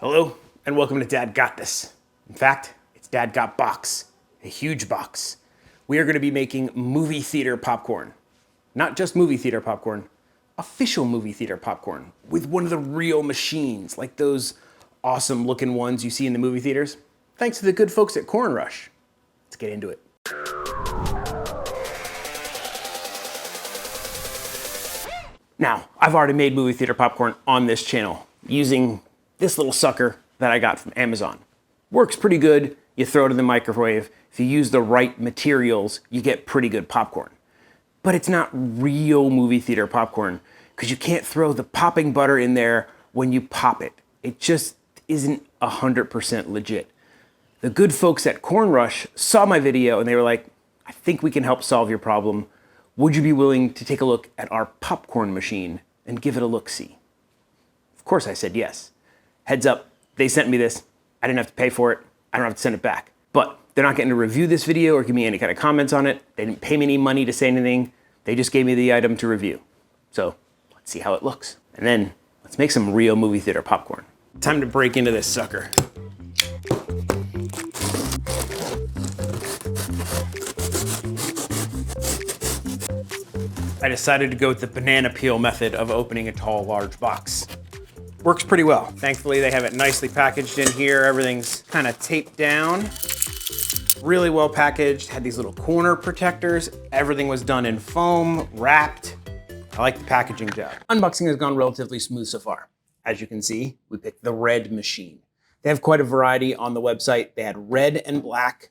Hello, and welcome to Dad Got This. In fact, it's Dad Got Box, a huge box. We are going to be making movie theater popcorn. Not just movie theater popcorn, official movie theater popcorn with one of the real machines, like those awesome looking ones you see in the movie theaters. Thanks to the good folks at Cornrush. Let's get into it. Now, I've already made movie theater popcorn on this channel using this little sucker that I got from Amazon. Works pretty good. You throw it in the microwave. If you use the right materials, you get pretty good popcorn. But it's not real movie theater popcorn because you can't throw the popping butter in there when you pop it. It just isn't 100% legit. The good folks at Cornrush saw my video and they were like, I think we can help solve your problem. Would you be willing to take a look at our popcorn machine and give it a look-see? Of course I said yes. Heads up, they sent me this. I didn't have to pay for it. I don't have to send it back. But they're not getting to review this video or give me any kind of comments on it. They didn't pay me any money to say anything. They just gave me the item to review. So let's see how it looks. And then let's make some real movie theater popcorn. Time to break into this sucker. I decided to go with the banana peel method of opening a tall, large box. Works pretty well. Thankfully, they have it nicely packaged in here. Everything's kind of taped down. Really well packaged. Had these little corner protectors. Everything was done in foam, wrapped. I like the packaging job. Unboxing has gone relatively smooth so far. As you can see, we picked the red machine. They have quite a variety on the website. They had red and black.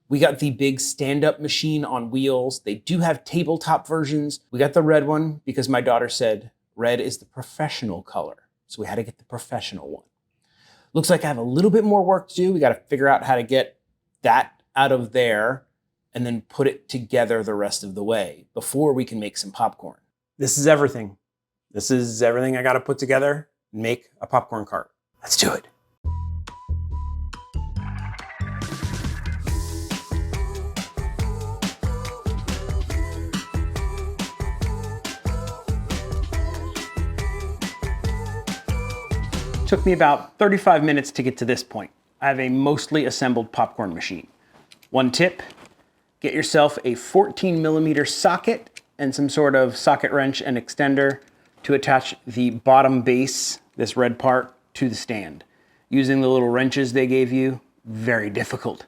We got the big stand-up machine on wheels. They do have tabletop versions. We got the red one because my daughter said red is the professional color. So we had to get the professional one. Looks like I have a little bit more work to do. We got to figure out how to get that out of there and then put it together the rest of the way before we can make some popcorn. This is everything. This is everything I got to put together and make a popcorn cart. Let's do it. Took me about 35 minutes to get to this point. I have a mostly assembled popcorn machine. One tip, get yourself a 14mm socket and some sort of socket wrench and extender to attach the bottom base, this red part, to the stand. Using the little wrenches they gave you, very difficult.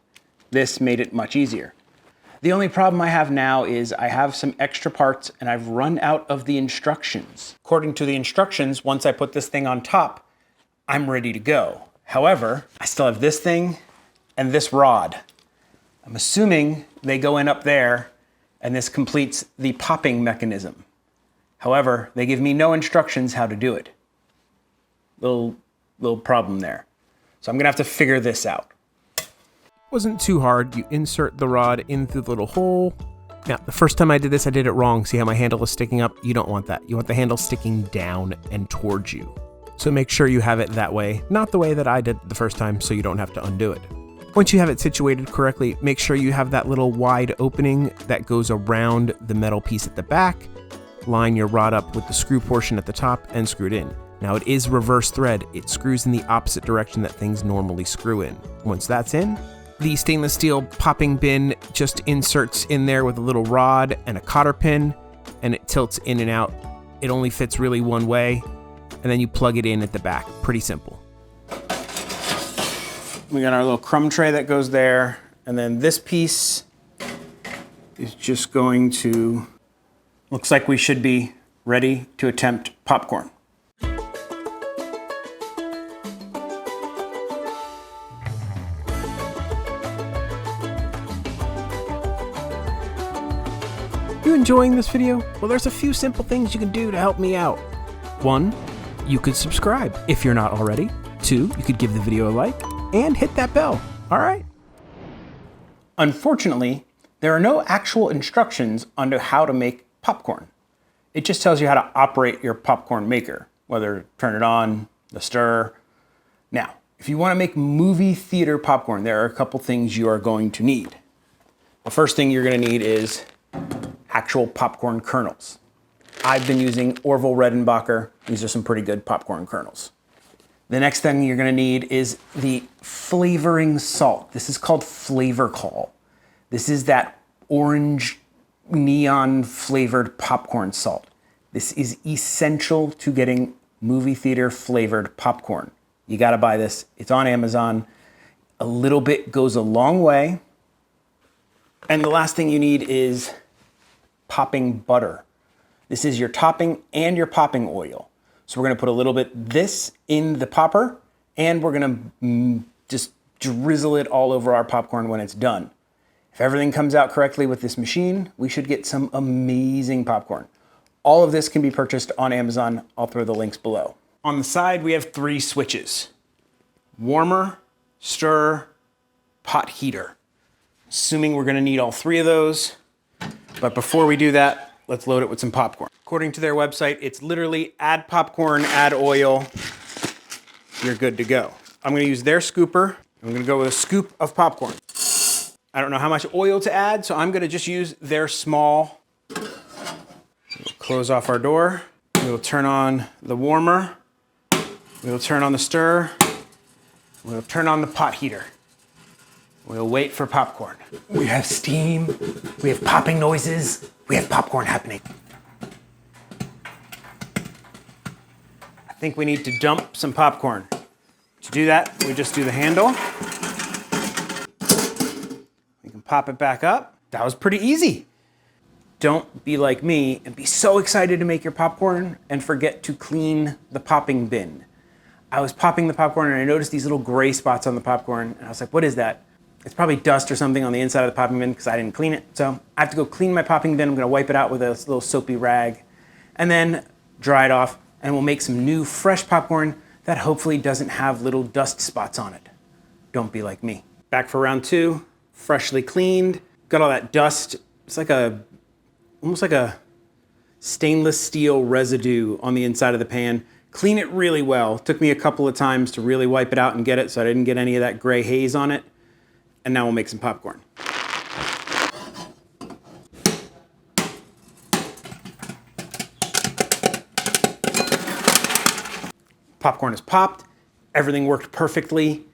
This made it much easier. The only problem I have now is I have some extra parts and I've run out of the instructions. According to the instructions, once I put this thing on top, I'm ready to go. However, I still have this thing and this rod. I'm assuming they go in up there and this completes the popping mechanism. However, they give me no instructions how to do it. Little problem there. So I'm gonna have to figure this out. Wasn't too hard. You insert the rod in through the little hole. Now, the first time I did this, I did it wrong. See how my handle is sticking up? You don't want that. You want the handle sticking down and towards you. So make sure you have it that way, not the way that I did the first time, so you don't have to undo it. Once you have it situated correctly, make sure you have that little wide opening that goes around the metal piece at the back. Line your rod up with the screw portion at the top and screw it in. Now it is reverse thread. It screws in the opposite direction that things normally screw in. Once that's in, the stainless steel popping bin just inserts in there with a little rod and a cotter pin, and it tilts in and out. It only fits really one way. And then you plug it in at the back. Pretty simple. We got our little crumb tray that goes there. And then this piece is just going to, looks like we should be ready to attempt popcorn. You enjoying this video? Well, there's a few simple things you can do to help me out. 1, you could subscribe if you're not already. 2, you could give the video a like and hit that bell. All right. Unfortunately, there are no actual instructions on how to make popcorn. It just tells you how to operate your popcorn maker, whether to turn it on, the stir. Now, if you want to make movie theater popcorn, there are a couple things you are going to need. The first thing you're going to need is actual popcorn kernels. I've been using Orville Redenbacher. These are some pretty good popcorn kernels. The next thing you're gonna need is the flavoring salt. This is called Flavor Call. This is that orange neon flavored popcorn salt. This is essential to getting movie theater flavored popcorn. You gotta buy this, it's on Amazon. A little bit goes a long way. And the last thing you need is popping butter. This is your topping and your popping oil. So we're gonna put a little bit this in the popper, and we're gonna just drizzle it all over our popcorn when it's done. If everything comes out correctly with this machine, we should get some amazing popcorn. All of this can be purchased on Amazon. I'll throw the links below. On the side, we have 3 switches: warmer, stir, pot heater. Assuming we're gonna need all 3 of those. But before we do that, let's load it with some popcorn. According to their website, it's literally add popcorn, add oil, you're good to go. I'm gonna use their scooper. I'm gonna go with a scoop of popcorn. I don't know how much oil to add, so I'm gonna just use their small. We'll close off our door. We'll turn on the warmer. We'll turn on the stir. We'll turn on the pot heater. We'll wait for popcorn. We have steam, we have popping noises, we have popcorn happening. I think we need to dump some popcorn. To do that, we just do the handle. We can pop it back up. That was pretty easy. Don't be like me and be so excited to make your popcorn and forget to clean the popping bin. I was popping the popcorn and I noticed these little gray spots on the popcorn, and I was like, what is that? It's probably dust or something on the inside of the popping bin because I didn't clean it. So I have to go clean my popping bin. I'm gonna wipe it out with a little soapy rag and then dry it off, and we'll make some new fresh popcorn that hopefully doesn't have little dust spots on it. Don't be like me. Back for round 2, freshly cleaned. Got all that dust. It's like almost like a stainless steel residue on the inside of the pan. Clean it really well. Took me a couple of times to really wipe it out and get it so I didn't get any of that gray haze on it. And now we'll make some popcorn. Popcorn is popped. Everything worked perfectly.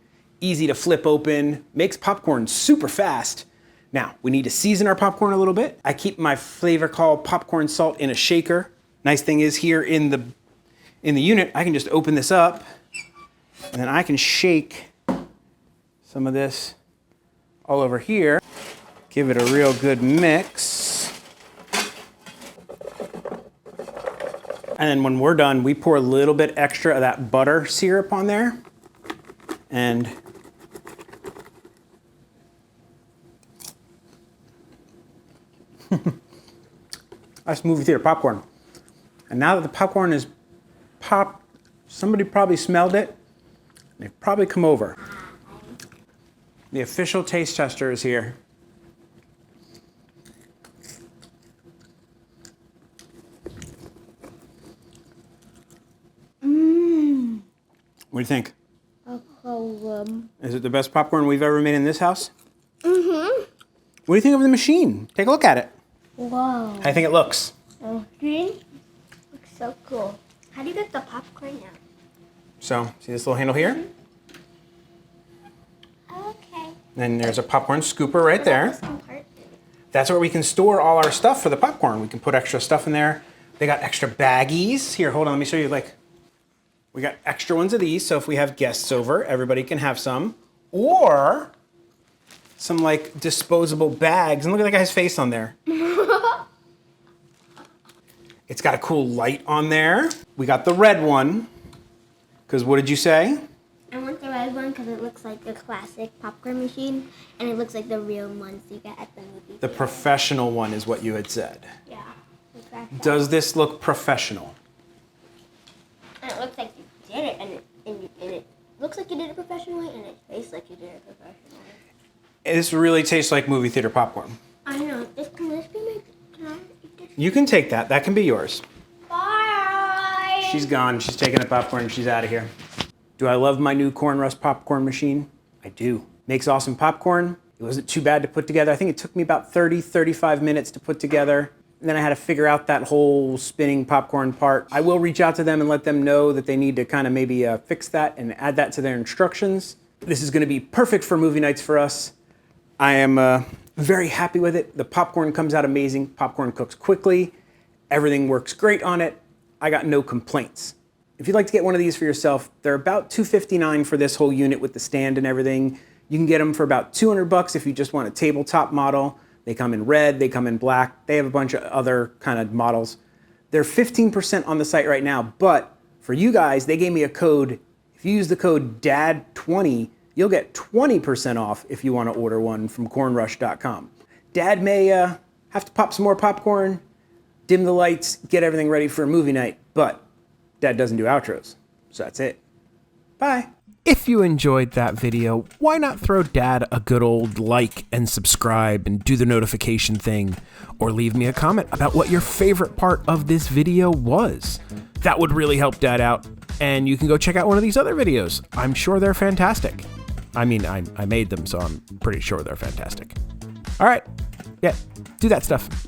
Easy to flip open. Makes popcorn super fast. Now, we need to season our popcorn a little bit. I keep my Flavor Call popcorn salt in a shaker. Nice thing is here in the unit, I can just open this up and then I can shake some of this all over here. Give it a real good mix. And then when we're done, we pour a little bit extra of that butter syrup on there. And that's movie theater popcorn. And now that the popcorn is popped, somebody probably smelled it. They've probably come over. The official taste tester is here. What do you think? Is it the best popcorn we've ever made in this house? Mm-hmm. What do you think of the machine? Take a look at it. Wow. How do you think it looks? Green? Looks so cool. How do you get the popcorn out? So, see this little handle here? Okay. Then there's a popcorn scooper right there. That's where we can store all our stuff for the popcorn. We can put extra stuff in there. They got extra baggies. Here, hold on, let me show you. We got extra ones of these, so if we have guests over, everybody can have some. Or some disposable bags. And look at that guy's face on there. It's got a cool light on there. We got the red one. Because what did you say? I want the red one because it looks like a classic popcorn machine, and it looks like the real ones you get at the movie. The professional one is what you had said. Yeah. Exactly. Does this look professional? And it looks like you did it, and it looks like you did it professionally, and it tastes like you did it professionally. This really tastes like movie theater popcorn. I know. Can this be my... Can I eat this? You can take that. That can be yours. Bye! She's gone. She's taking the popcorn and she's out of here. Do I love my new Cornrush Popcorn Machine? I do. Makes awesome popcorn. It wasn't too bad to put together. I think it took me about 35 minutes to put together. And then I had to figure out that whole spinning popcorn part. I will reach out to them and let them know that they need to kind of maybe fix that and add that to their instructions. This is gonna be perfect for movie nights for us. I am very happy with it. The popcorn comes out amazing. Popcorn cooks quickly. Everything works great on it. I got no complaints. If you'd like to get one of these for yourself, they're about $259 for this whole unit with the stand and everything. You can get them for about $200 if you just want a tabletop model. They come in red, they come in black. They have a bunch of other kind of models. They're 15% on the site right now, but for you guys, they gave me a code. If you use the code DAD20, you'll get 20% off if you want to order one from cornrush.com. Dad may have to pop some more popcorn, dim the lights, get everything ready for a movie night, but Dad doesn't do outros, so that's it. Bye. If you enjoyed that video, why not throw Dad a good old like and subscribe and do the notification thing, or leave me a comment about what your favorite part of this video was. That would really help Dad out, and you can go check out one of these other videos. I'm sure they're fantastic. I mean, I made them, so I'm pretty sure they're fantastic. All right, yeah, do that stuff.